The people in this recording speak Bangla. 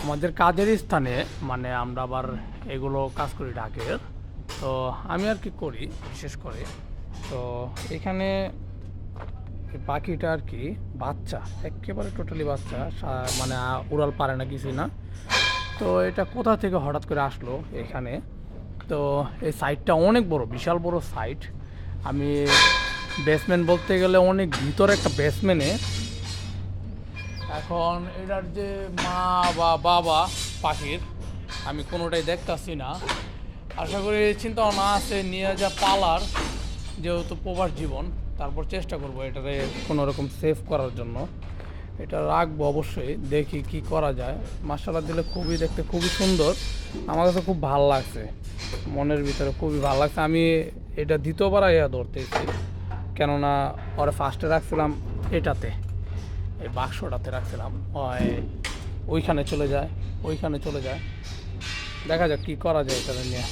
আমাদের কাজের স্থানে মানে আমরা আবার এগুলো কাজ করি ঢাকের। তো আমি আর কি করি বিশেষ করে। তো এখানে এই পাখিটা আর কি বাচ্চা, একেবারে টোটালি বাচ্চা, মানে উড়াল পারে না কিছুই না। তো এটা কোথা থেকে হঠাৎ করে আসলো এখানে। তো এই সাইটটা অনেক বড়, বিশাল বড় সাইট। আমি বেসমেন্ট বলতে গেলে অনেক ভিতরে একটা বেসমেন্টে। এখন এটার যে মা বা বাবা পাখির আমি কোনোটাই দেখতাছি না। আশা করি চিন্তা ভাবনা আছে নিয়ে যা পালার, যেহেতু প্রবাস জীবন, তারপর চেষ্টা করবো এটারে কোনো রকম সেভ করার জন্য। এটা রাখবো অবশ্যই, দেখি কি করা যায়। মাশাআল্লাহ দিলে খুবই দেখতে খুবই সুন্দর, আমার কাছে খুব ভালো লাগছে, মনের ভিতরে খুবই ভালো লাগছে। আমি এটা দ্বিতীয়বার আইয়া ধরতেছি, কেননা ওরা ফার্স্টে রাখছিলাম এটাতে, এই বাক্সটাতে রাখছিলাম, ওইখানে চলে যায়, ওইখানে চলে যায়। দেখা যাক কী করা যায় এটা নিয়ে।